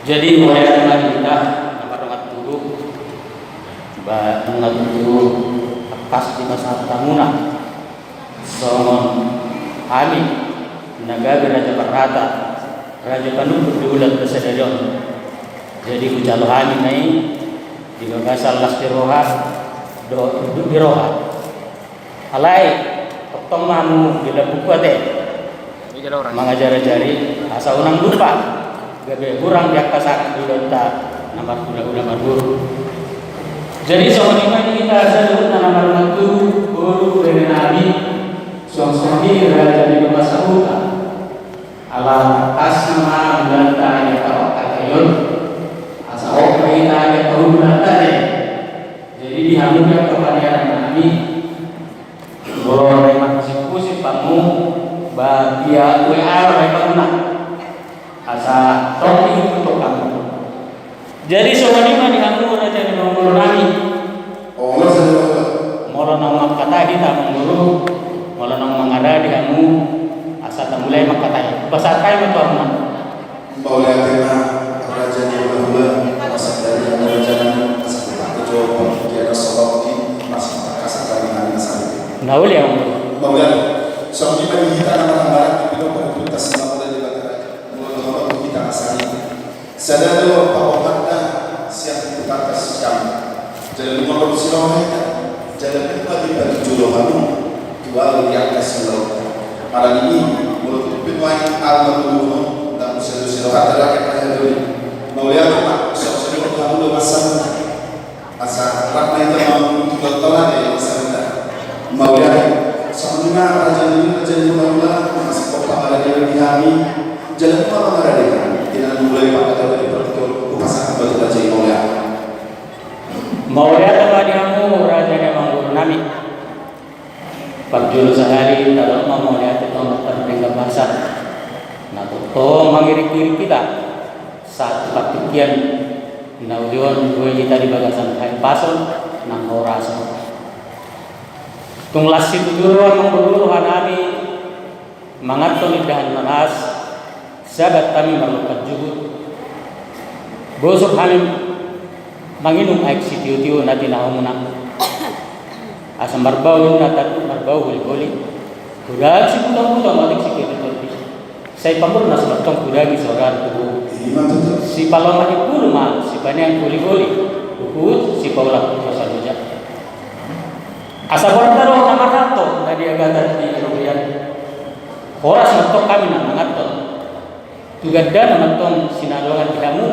Jadi mulai dari kita nomor turuk pas di masa tamuna songon kami nagaga Raja Parrata Raja Panutup di ulat Kesedarion. Jadi ucap kami naik di bagasal lastiroha duduk di roha alai tong mamu di dalam buku ate mengajari asa unang lupa gabe kurang di atas di dota nomor guru. Jadi soalnya ini kita sebut nama guru dari Nabi suami Raja di masa muda ala atas nama belanda yang kau katakan asa okai yang kau belanda. Jadi dihamilkan kepada Nabi boleh masih kusip kamu bahagia WA mereka menang asa topi untuk kamu. Jadi soalnya dihamil Raja di nomor Nabi mula nang kata kita mengguru mula nang mengada dihamu asa mulai makatai besar kai betul boleh kena Raja di Bahula masa dari Raja kecoba kira sobat ini masih kasar dari hari asal. Naul yang boleh soalnya bagi kita nama-nama di bidang perkutas nama dari Raja mulai kita asal sadar bahwa siap kita siap jadi nomor silahkan jadi kita dibagi jodohan dua di atas laut malam ini menurut pinwain al-Madun dan silahkan adalah kita dulu mau lihat pak soal kamu masa asa rakna itu mau tolan ya masa mau lihat sebenarnya Raja ini masih kota ada di kami jalan apa ada di kami tidak mulai pada dari pertutur pasangan batu Raja mau lihat kamu Raja yang mengguru Nabi Parjulu sehari dalam mau lihat itu terdengar bahasa nah tuh mengirik-irik kita saat patikian naudion gue kita di bagasan kain pasol nang orasa tunglas itu dulu mengguru Nabi mangatong idahan manas sahabat kami melukat jubut bosok halim manginum aik si tiu-tiu nati nahumuna asa marbau natat marbau huli-huli kudag si pulang-pulang malik si kiri-kiri saya pamurna sebatong kudagi seorang tubuh si paloma ikul mal si panyang huli-huli ukut si paulah pasal rujak asa bortaro nama rato nadi agatan di rupian horas matok kami nama ngaton tugadda nama tong sinadongan kamu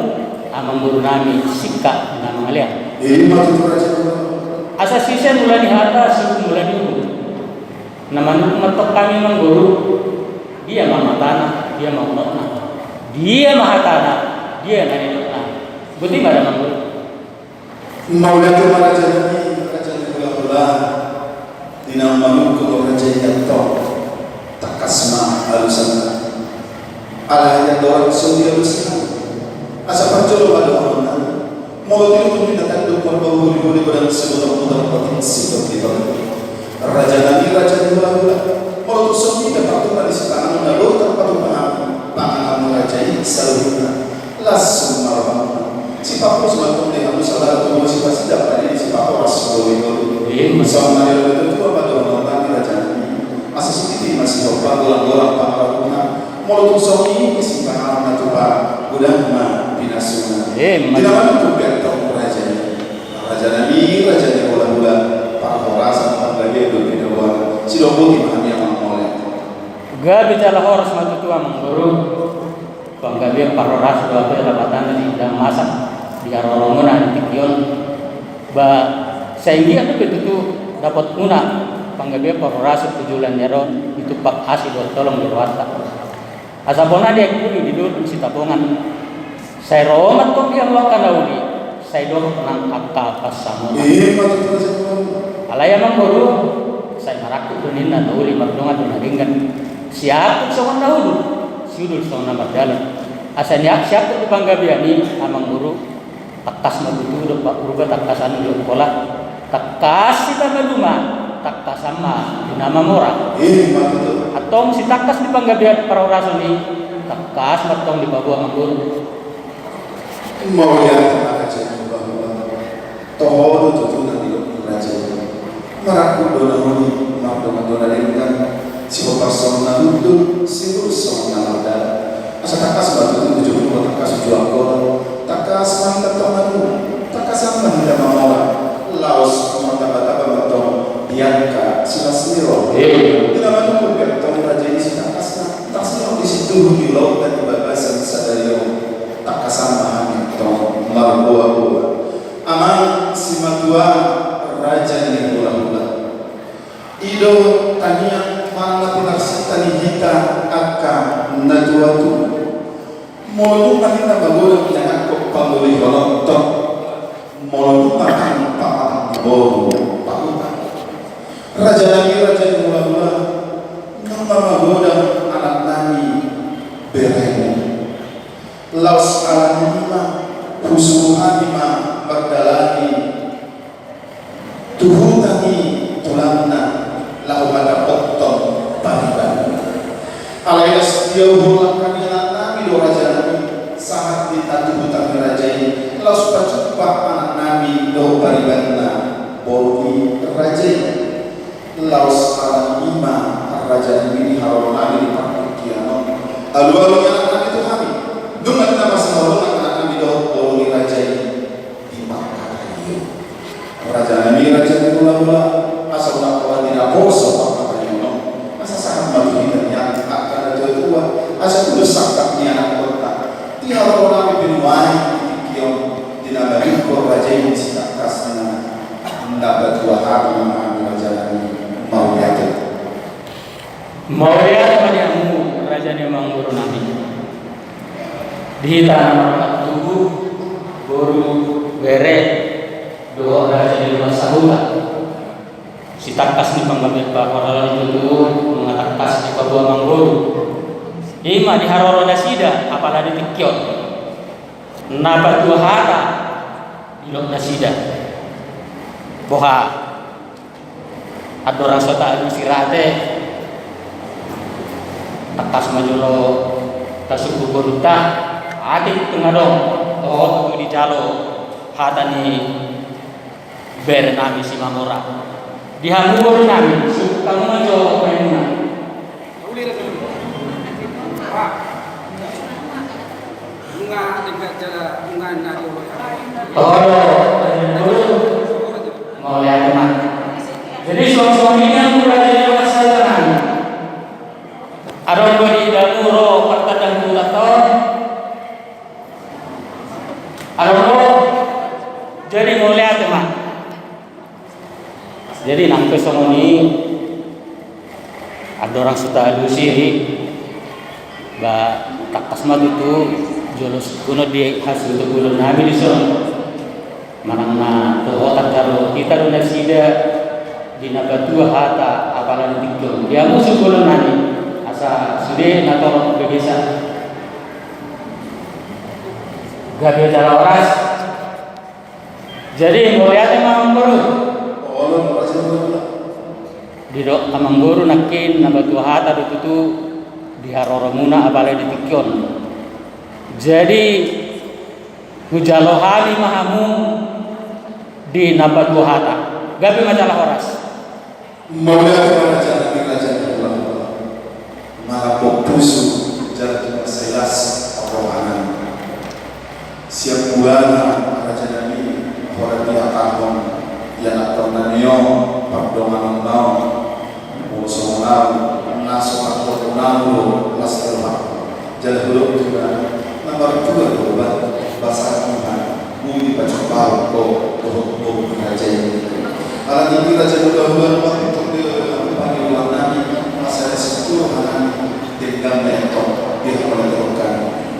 amang guru nami sikka nama ngalian asa sisa mulai dihata suku mulai diukur nama matok kami mang guru dia mama tanah dia mau notna dia maha tanah dia nani notna buti mana mang guru mau lihat Raja di bola dinam manungku Raja itu takasma alusan ala yang dorang sudia besar asa pancolo pada orang mau itu tidak ada berbau huli pada sebuah mudah seperti itu Raja Nabi Raja di bola mau itu semua dapat pada sekarang lalu tanpa pangan Raja ini selalu langsung malam si papu semakin dia harus salah atau masih pasti dapat ini si papu harus boleh sama itu pada orang Raja Nabi asa sedikit masih dapat orang pangaruhnya mau itu semua ini si pangan itu pak gudang binasuna. Tidak mampu bertemu Raja Nabi, Raja di bola-bola, Pak Horas, Pak lagi itu tidak buat. Si dombo di mana yang mau oleh? Gak bicara Horas maju tua mengguru. Penggabian Pak Horas dua perabatan di dalam masak di Arolongan di Kion. Sehingga itu betul dapat guna penggabian Pak Horas tujuan Neron itu Pak Asi tolong berwarta. Asapona dia kuli di dulu si tapongan. Saya romat kok yang lokan daudi. Saya dorong nang akal pas sama. Alaya mengguru. Saya marakut tunin na dauli mardonga tunadingan. Siapa sama daudi? Siudul sama nama jalan. Asanya siapa di panggabiani amang guru. Takas mabutu do pak urba takasan do pola. Takas kita meluma. Takas sama nama mora. Atong si takas di panggabian para orasoni. Takas matong di babu amang guru. mau lihat raja bahwa tohodo tutu nanti raja maraku dona honi mardona dona dengan si person na lutut si ruson na lada asa takas batu itu tujuh puluh takas jual gol takas mahita tomanu takas mahita mamora laos mata-mata matong bianca silasmiro tidak manukul bertemu raja ini si takasna tasnya di situ di laut dan di bagasan sadario takasan mahami tong marboa aman si matua raja ini hula-hula ido tania mana pinaksita ni hita akan najuatu molu kanina bagola yang aku pamuli holontok molu makan paman boru pakutan raja ini hula-hula nama bagola anak nani beremu laus alamima husuhanima berdalani tuhutani tulamna lau pada potong pariban alaias diauhulah kami anak nabi do raja nabi saat ditatu hutang raja ini laus pacupak anak nabi do paribanna bori raja ini laus alamima raja nabi harul nabi di pakut kiamat alu-alu anak nabi itu kami dengan nama semua anak nabi do bori raja ini di pakut raja nabi raja ini pula asal nak orang tidak bosan apa yang no masa sangat malu yang akan ada tua asal tu sakitnya anak kota tiada orang berwai kion tidak bagi kor raja ini tidak kasih mendapat dua hak mengambil raja ini mau lihat maniamu raja ini mengguru nabi di tanah tubuh guru beret dua raja di rumah sahulah si takas ni panggamit pa orang itu mengatakas di Papua Mangguru ima di haroro nasida apalah di tikyot napa dua hara di lok nasida boha adorang sota adu sirate takas majulo tasuku boruta adik tengah dong oh di jalo hata ni bernami si mamora dihamur nami kamu majo pengen bunga dekat jalan bunga nado mau lihat teman jadi suaminya mulai dari masalah ada beri damuro pertadang tulaton ada jadi mau lihat teman. Jadi nang pesomoni ada orang suta alusiri ba takas madu tu jolos kuno di hasil tu bulan nabi dison manangna tu otak karo kita do nasida di nabatua hata apalan tikdo dia musuh bulan nabi asa sude nato begesa gabe cara oras jadi mulyate mamang guru di dok amang guru nakin nabatu hata itu di haroromuna abalai di tikyon jadi hujalohali mahamu di nabatu hata gabi majalah horas maulah raja malah popusu jalan selas rohanan siap bulan raja nabi orang dia tahun yang akan nanyo pardongan nao usul nao naso atau nao laster jadi belum juga nomor 2 obat bahasa Tuhan budi pacopal ko raja ini alat ini raja mudah-mudahan waktu itu pagi nabi masa itu anak dengan metode dilakukan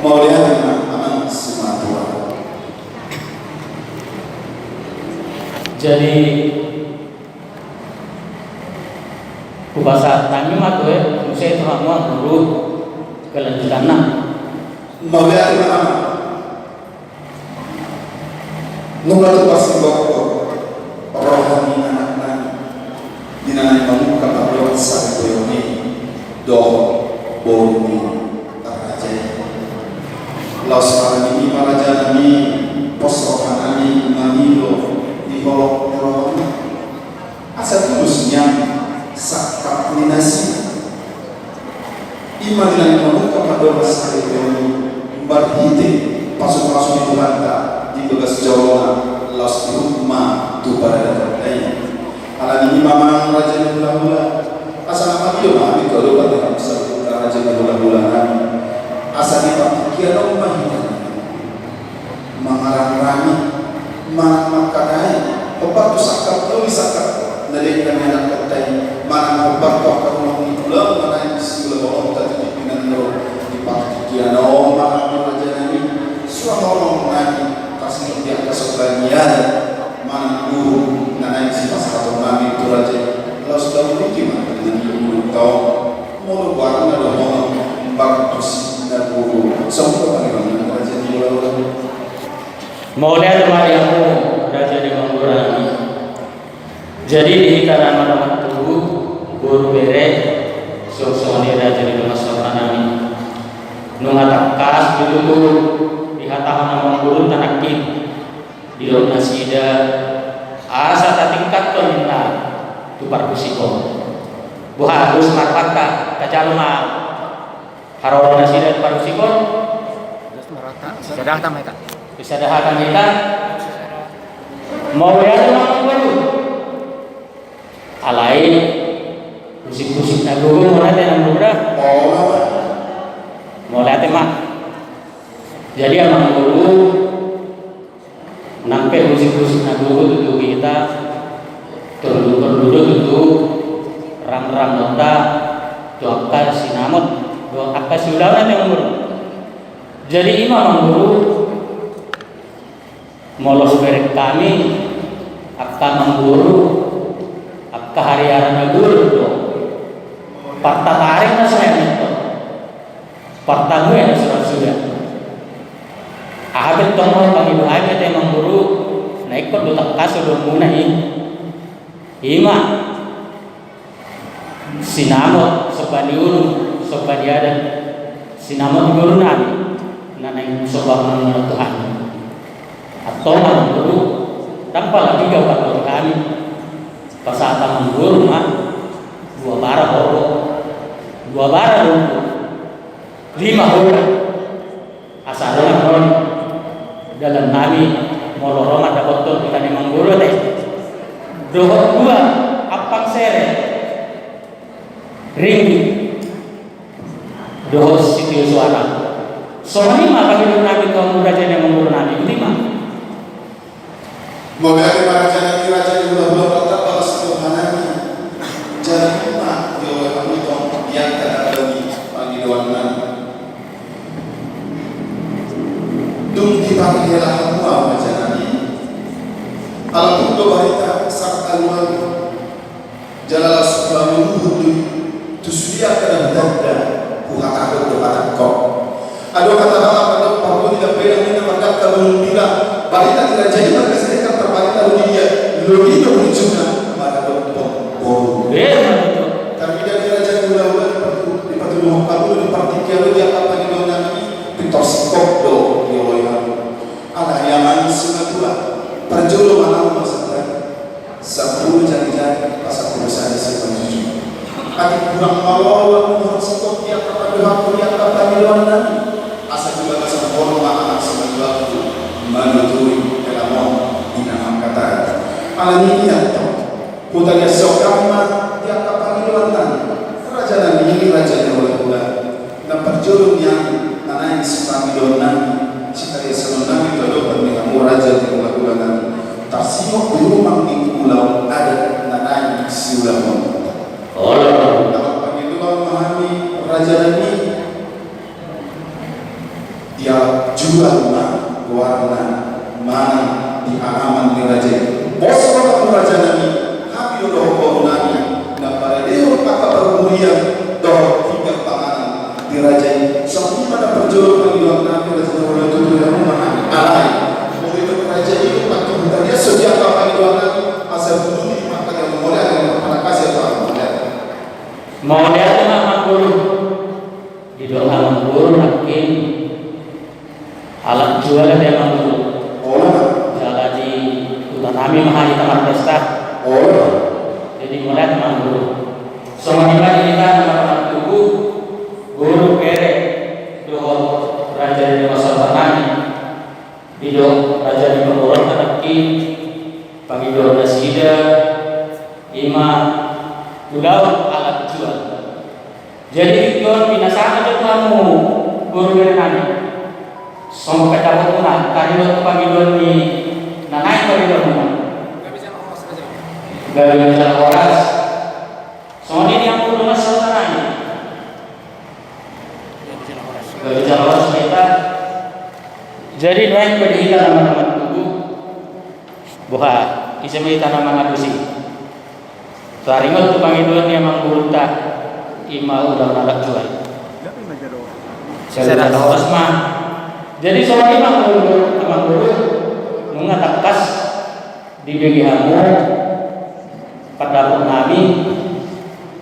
mau lihat aman semua Tuhan. Jadi kubasa tanya mah tuh saya itu semua guru kelanjutannya mau lihat mana nunggu tu pasti bawa rohani anak-anak di mana kamu kata belum sampai ini doh boni raja laus ini raja ini Madinah membuka pada masa itu berhenti pasuk-pasuk itu hantar di bekas jauh las rumah tu pada datang ala ini mamang raja yang mula-mula asal apa dia mah di kalau pada masa raja yang mula-mula asal di pakaian rumah ini mengarang-arang makadai obat tu sakap tu sakap dari kami nak katai mana obat tu akan mengulang mana isi ulang tadi pimpinan lo di pakaian mana raja ini suara orang lagi kasih dia kesukaannya mana guru nana isi pas atau nami itu raja kalau sudah beriman dengan guru kau mau buat ada mau bagus dan guru semua bagaimana raja ini ulang Maulana Mariamu Raja di Mangurani. Jadi di hitaran mana tubuh guru bere sosoni Raja di Masakanami. Nungatakas dulu di hataman Mangurun tanakin di dalam nasida asa tatingkat konina tupar kusiko. Buha harus marpaka kacalma harolan nasida tupar kusiko. Sudah tahu mereka. Bisa dahakan kita mau lihat orang baru alai musik-musik nagugu mau lihat yang muda mau lihat mah jadi yang guru nampak musik-musik nagugu tutup kita terduduk tutup ram-ram nota doakan sinamut doakan siulangan yang guru jadi imam guru molos berek kami akka mengguru akka hari-hari guru parta tarik na saya itu parta gue yang sudah ahabit tomo pangilu aja teh mengguru naik kok dotak kasu do muna ima sinamo sobani urung sobani ada sinamo guru nani nanai sobang Tuhan atau mengguru tanpa lagi gawat kami pasata mengguru mah dua bara dulu 5 orang asalnya kon dalam kami molo Roma dapat tuh kita nih mengguru teh dua apang sere ringgi dohos sitio suara soalnya mah bagi nabi kaum raja yang mengguru nabi 5 Moga para raja di bulan-bulan tetap balas Tuhanani jalan rumah di oleh kami dong yang tak ada di panggilan dung dipanggillah semua wajanani alam kudo bahita sakta luar jalala subhanahu tusudia kada dadda kuhaka do kau ado kata Allah pada paru tidak beda ini maka kalau bila bahita tidak jadi maka sedekah terbaik dunia lebih berjumlah pada bohong. Tapi dari raja mula-mula di patuluh kamu di partikel dia apa di mana ini pitos kopdo di oleh ala yang sunatullah perjolo mana masalah 10 jangan pasal perusahaan sepanjang adik kurang malu harus kok dia apa dia apa di mana asal juga pasal bohong anak semua itu manutui kelamon dinamam kata alaminya putanya sokama dia apa di mana raja dan ini raja yang oleh dan perjolo yang anak sepami donan sekali senang itu ada pernikahan raja yang oleh tarsimo di rumah di pulau ada anak si ulama dapat panggilan memahami raja ini dia jual rumah warna mana di alaman di raja bos orang raja nabi habi doh nabi dan pada dia apa bermulia doh 3 panganan di raja semua pada perjuangan panggilan nabi raja oleh tujuh yang mana alai begitu raja itu waktu dia sejak panggilan nabi asal dulu di maka yang mulai dengan pada kasih Tuhan mau lihat nama guru di doa guru makin alat jual dia mengguru jalan di Utanami Mahani Taman Pesta jadi mulai teman guru semua kita nama tubuh guru kere dohon raja di masa tanani di do raja di pemurah tanaki pagi do nasida ima ulau alat jual. Jadi ikon binasaan itu kamu guru kere nani som kata pemurah tadi waktu pagi do ni nanai pagi do mana gak bisa horas soalnya yang guru masa tanani gak bisa horas kita. Jadi naik berita nama-nama tubuh buha isa may tanam mga dusi saringot tu Panginoon niya manggulta ima ulang nalak jual saya tak tahu mah. Jadi soalnya manggul mengatakas di begihamu pada nami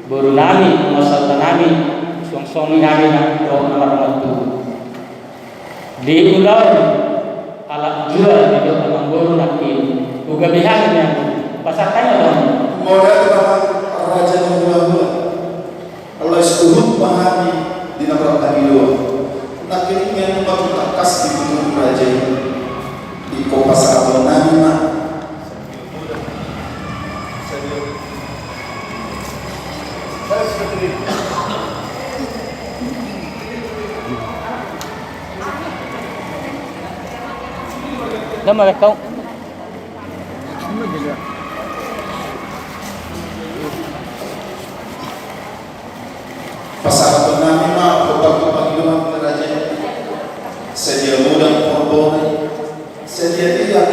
buru nami masalah nami song-song nami nak nama-nama tubuh di ulang alat jual di dalam guru nanti juga bihannya pasarkannya dong. Modal nama raja mula-mula Allah seluruh pahami di nama Panginoon nak ingin mempertakas di pintu raja di pasar atau nama nama kau pasar atau nama obat Panginoon raja sedia mudah korban sedia tidak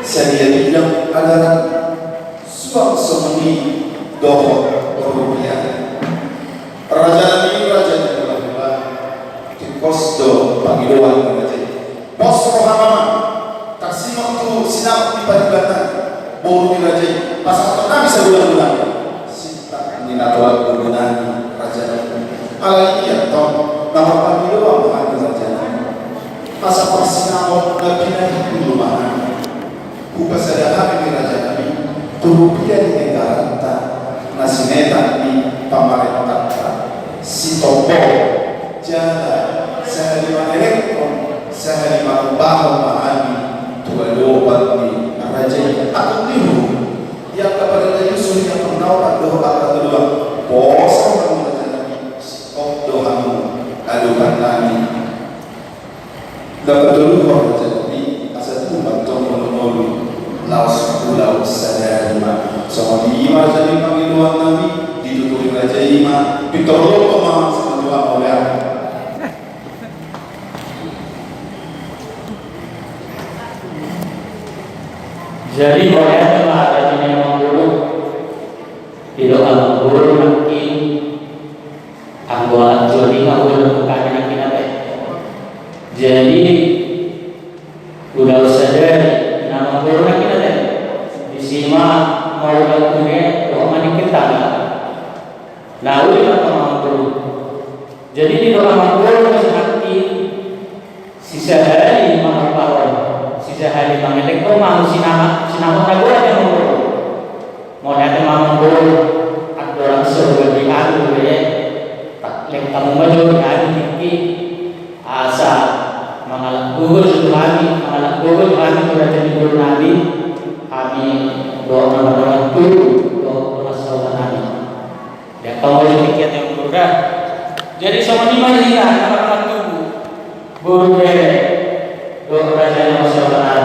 sedia tidak adalah suam semuni dohor rupiah raja ini raja mula-mula kos do Panginoon raja pos rohamama taksi waktu sinap di paribatan boru dirajai pasal kami sebulan-bulan sinta ninatolak bergunaan raja ala iya toh nama Panginoon mahal raja pasal persinamot nabina hidup buka sadahami di raja kami turupia di negara kita nasineta di pamarentah si topo jala sehari elektron sehari bahal mahami tuwalubat di raja atau lihu yang kepada Yusuf yang menawar doa kedua bosan mengucapkan doamu adukan kami dapat dulu kalau jadi asal itu bantu menolong laos pulau sadari mak soal lima jadi panggilan kami ditutupi raja ima pitolo koma sebenarnya oleh jadi boleh telah ada jenis mengguru tidak mengguru nanti anggota jodi mengguru bukan nanti nanti jadi udah sadar nama mengguru nanti nanti di sini mau lakukannya doa mandi kita nah udah mengguru jadi di doa mengguru nanti sisa hari mengapakan sehari mengelak kau mau sinama nago aja mau datang mau ada orang suruh berdiam ya tak lek kamu maju hari tinggi asa mengalak gugur sudah jadi guru nabi kami doa nama doa sahabat nabi ya kamu dikit yang berdah jadi sama di mana nama guru doa raja yang masyarakat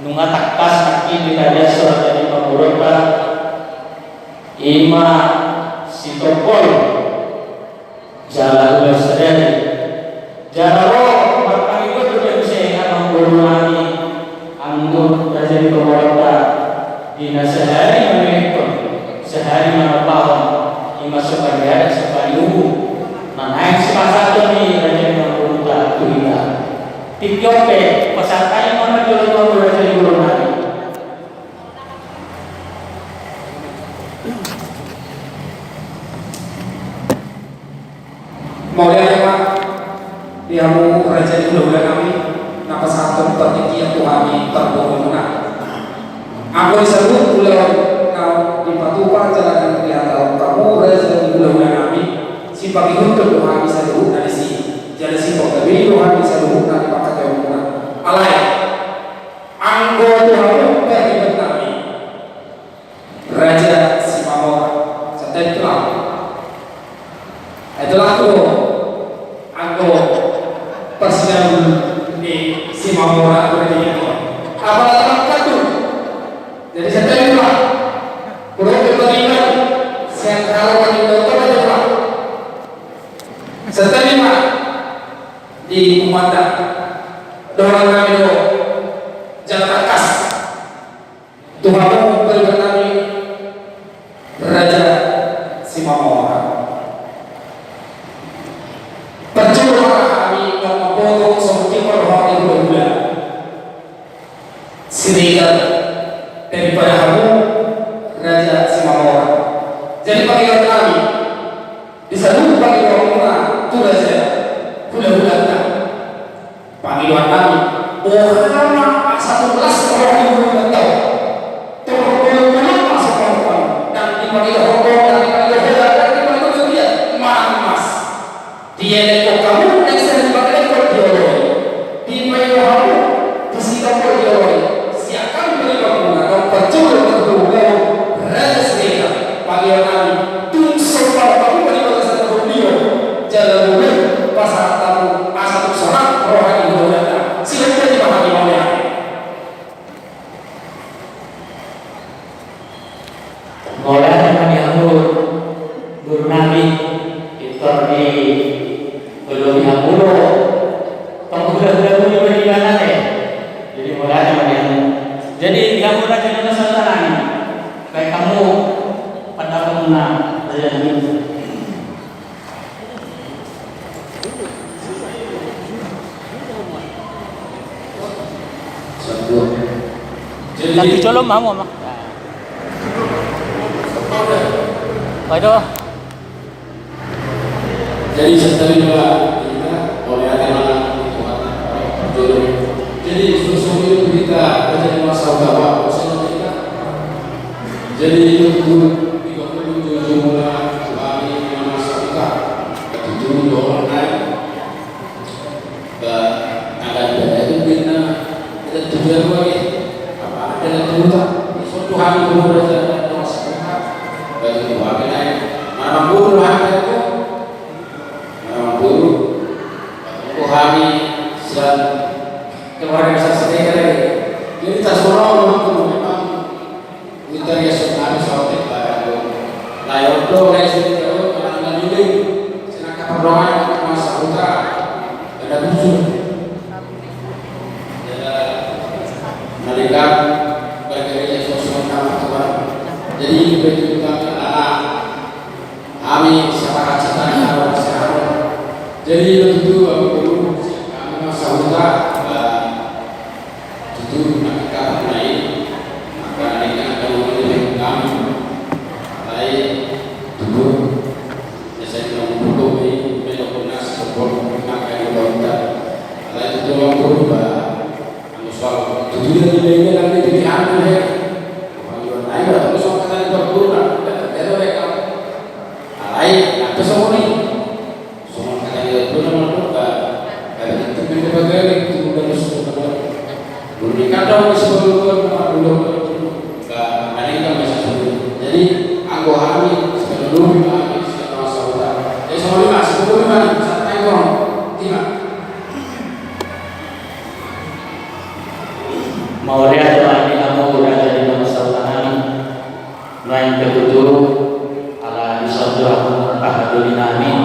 nunga takas kaki ditanya surat dari pemurota ima si topol jalan bersedari jalan roh marpang itu juga bisa akan berulani anggur raja di pemurota dina sehari menekon sehari menapahon ima sebagai sebagai ubu nah naik sepasang ini raja di pemurota kuliah Tikyope, pasatay mga jual raja di guru nabi. Maulia Pak, diamu raja di guru kami, napa satu tertinggi yang Tuhan terbangun. Aku disebut beliau kau di Patupa jalan yang kelihatan kamu raja di guru kami. si pagi untuk doa bisa dulu dari si jadi si tapi doa bisa dulu nanti pakai jauh alay anggo Tuhan beribadah kami Raja Simamora setelah itulah anggo persidangan di Simamora berarti apa katu jadi setelah kurang beribadah sentral beribadah setelah di Kumanda doang kami do jangan kas Tuhan berikan kami Raja Simamora percuma kami memotong seperti perhati bulan sehingga daripada kamu Raja Simamora jadi panggilan kami di seluruh panggilan itu saja bulan-bulan panggilan kami orang 11 orang yang belum tahu terbulan masuk orang dan dipanggil hongkong dan dipanggil hela dan dipanggil dia mas dia lekok kamu dan saya dipanggil lekok dioloi dipanggil kamu kasih kamu dioloi siapkan beri kamu dan percuma berhubungan Raja Serena panggilan kami tung sopan kamu beri batasan berbeliau jalan bulan pasar tamu asal usaha rohani budaya silakan dipahami oleh oleh teman Yahud guru Nabi itu di belum Yahud kamu sudah punya beribadah deh jadi mulai teman Yahud jadi Yahud Raja Nusantara ini kayak kamu pada pengguna Raja Nabi tapi colom mau mah. Aduh. Jadi setelah kita oleh anak jodoh. Jadi sesungguhnya kita menjadi masa utama bersama kita. Jadi itu 37 bulan kami masa kita 7 dolar naik. Dan ada itu kita tujuan lagi. Dan suatu hari kemudian ada masalah bagi dua naik mana buru hari itu mana buru hari dan kemarin saya sedekah lagi jadi tak semua memang kita ya sudah sampai pada layak do layak sudah orang lagi senang keperluan masa putra ada tujuh mereka jadi begitu kami anak kami secara cita orang sekarang jadi itu aku dulu kami masa muda itu mereka naik maka mereka akan memilih kami lain dulu saya bilang dulu ini melokonas sebelum maka yang kita lain itu orang dulu anu soal itu dia nilainya nanti diambil ya ayo terus kata berguna itu mereka ayo apa semua ini semua kata berguna mereka ada itu kita bagaimana itu bukan sesuatu belum dikatakan sebelum belum ada yang bisa sebelum jadi aku hari sebelum kami setelah saudara jadi sebelum kami sampai orang tidak mau lihat doa di kamu udah jadi masalah lain ketujuh ala disadurahum ahadulina amin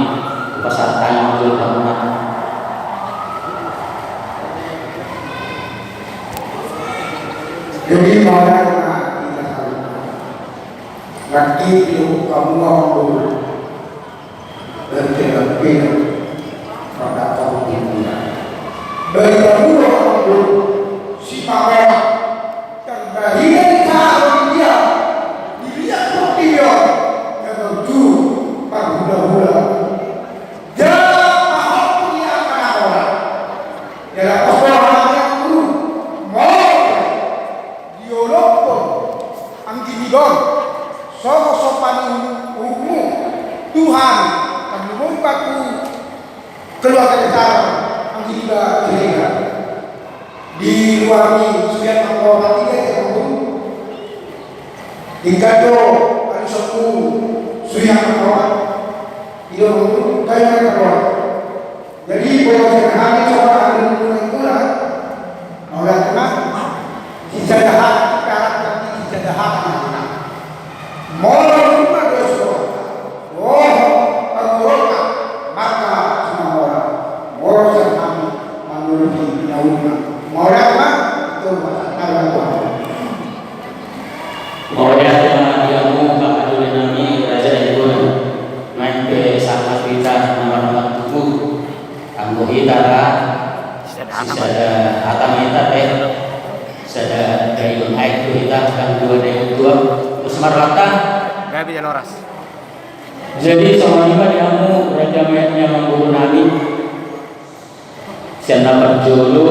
pasatan matul hamna jadi mana lagi itu kamu mau berarti pada kamu dunia dari kamu mau si Pawai dan dari tahu dia dilihat dia yang tentu pada dia mau punya anak orang dalam orang yang dulu mau diolok ang ginigon so sopan umum Tuhan ang lumong keluarga besar ang juga Gerega di luar ni sudah mengorbankan dia yang Ingkado ali soku sudah mengorban itu kayak mereka. Jadi boleh hari coba ada mulai orang tengah kita dah sekarang kami kita dah anak mau rumah dosa anggota maka semua orang mau kami menuruti naungan mau apa itu masalah mau dia yang muka adul nami raja ibu naik ke sana kita nama tubuh anggo kita ada atam kita ada gayun air kita kan dua terus marlata Gabi Jaloras. jadi sama kamu raja mayatnya mengguru nami siapa berjolo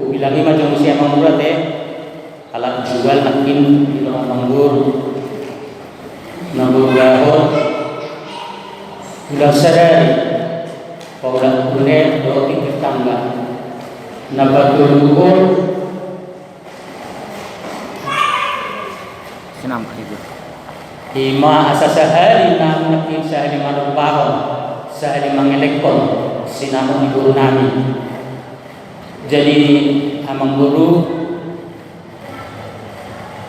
ubilangi macam usia mengguru alat jual makin di rumah mengguru gahor udah sadari paulan kuner roti tetangga nabat dulu Senam itu. ima asa sehari namun sehari manupahon sehari mengelekon sinamu guru nami jadi amang guru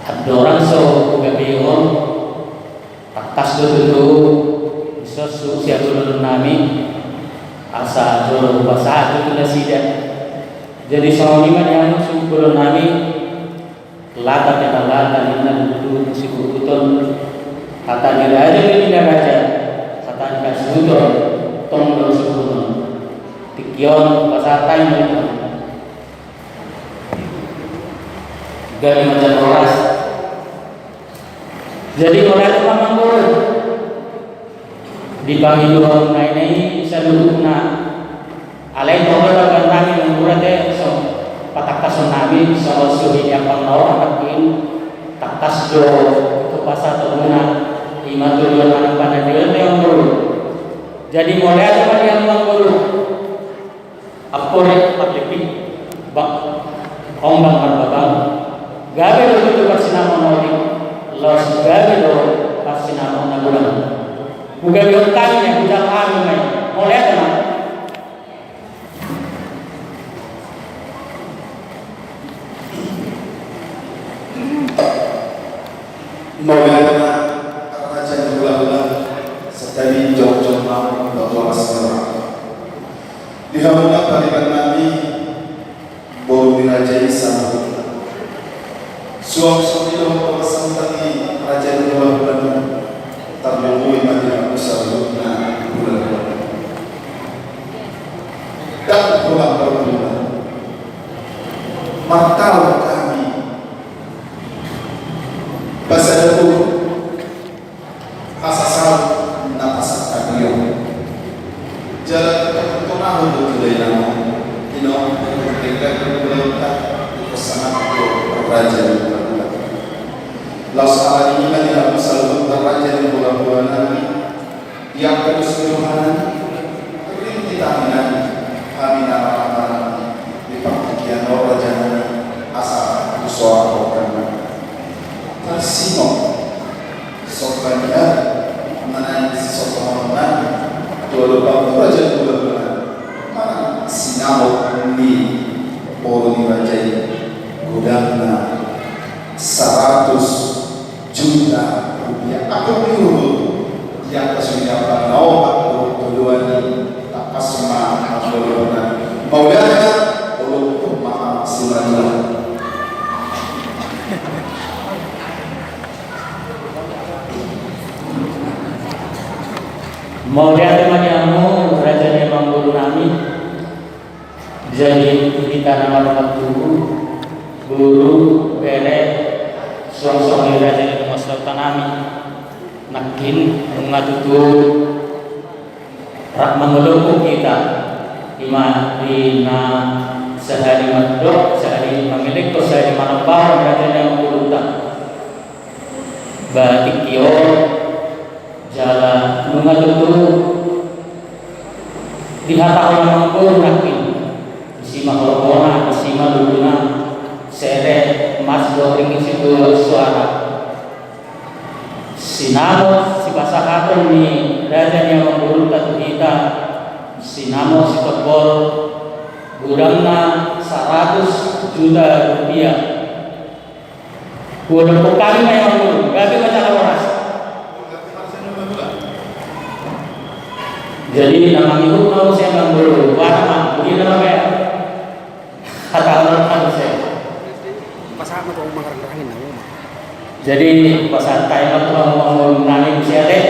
abdoran so gabion taktas dulu isos siap dulu nami asa dulu bahasa itu sudah sidak jadi sama lima yang subur nami lata kata lata nina dulu musik uruton kata raja kata sudur tong dulu subuton tikion bahasa tain itu dari macam oras jadi orang itu memang boleh dipanggil orang naik bisa duduk alai tombol bagian kami mengurut so patak tasun nabi so suhi yang pangau angkatin tak tas do itu pasal terguna lima tujuan anak pada dia yang guru jadi mulai ada yang mengguru apore pakai bak ombang berbang gabe do itu persinama nori los gabe do persinama nabulan bukan biotanya bukan kami mulai ada Maulana raja gula-gula setari jauh-jauh mau bawa asmara dihamuna paliban nami bau dirajai sama suami-suami doa kawasan tadi raja gula-gula terlalu imajinasi usaha gula-gula dan pulang bergula martabat kami bahasa itu asasal napas kagio jalan ketona untuk kedainan ino ketika berbulan itu sangat raja laus ala ini kan yang selalu raja di bulan-bulan yang keseluruhan kering kita kami nama di pangkian raja asal usaha Sino sokanya mana sokongan dua bang raja dua mana sinau di poli raja gudangna 100 juta rupiah aku biru yang kesulitan panau kedua ni tak asma kedua maulana untuk maaf silakan mau dia temanmu raja memang guru nami jadi kita nama guru bere song-song raja itu masuk tanami nakin mengatutu rak mengeluh kita na sehari madok sehari pemilik atau sehari manapah raja yang guru batik kio jalan mengatur Tihata orang manggur nakin isima korona isima luluna sere mas goreng situ suara sinamo si pasahaton ni raja yang mengurutkan kita sinamo si tebol gurangna 100 juta rupiah gua kali yang mengurut gabi macam orang. Jadi nama ibu mau saya bangun warna begini namanya kata orang kan saya Pasal apa kau makan nama? jadi pasal time mau bangun nani saya deh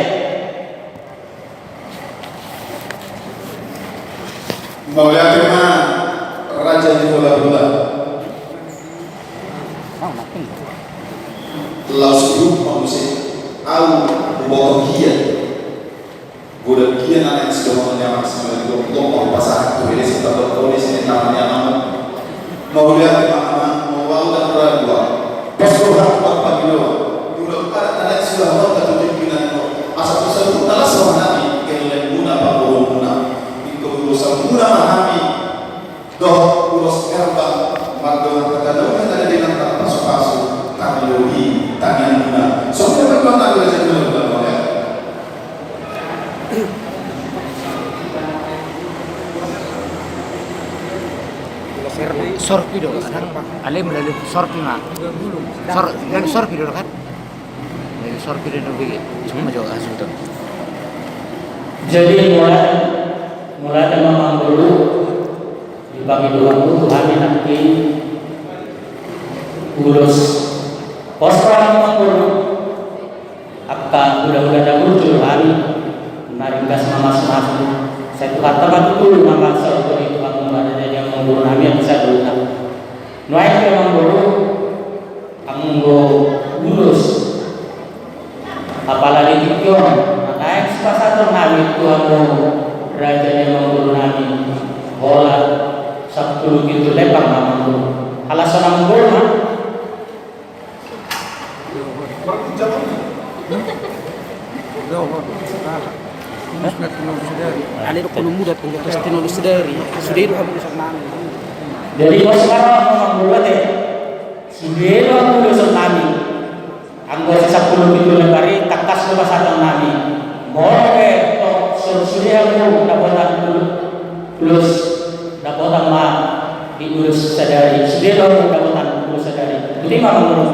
mau lihat tema raja di bola-bola laus grup manusia au botol kia budak kia anak yang sudah mengenal maksimal itu mau pasang tuh ini setelah polis ini namanya mau lihat mana mau dan berdua pesuruhan apa gitu budak anak sudah mau tertutup dengan asal usul adalah seorang nabi kalian guna apa boleh guna itu urusan guna nabi doh urus erba marga terkadang ada di antara pasu-pasu teknologi tangan guna soalnya mereka tak boleh jadi boleh Sorpi dong kan? Ale melalui sorpi mah. Dari sorpi dong kan? Dari sorpi dong begini. Cuma jauh asal tu. jadi mulai memang dulu dibagi dua dulu kami nanti urus posra memang dulu akan udah muncul kami naringkas mas saya tuh kata dulu nama saya itu kamu ada yang mengguru kami yang bisa dulu nuai memang dulu anggo urus apalagi tikion naik sepasatong kami itu aku raja yang mengguru kami bola 10 gitu lepang nama dulu alasan mengguru mah Ale itu kalau muda tu kita teknologi sedari. Sudah itu habis sama. jadi kalau sekarang memang dulu deh sudah aku besok nami anggota 10 gitu lebari takas ke pasatong nami boleh kok sudah aku dapat plus dapat ma diurus sadari sudah aku dapat urus sadari jadi memang dulu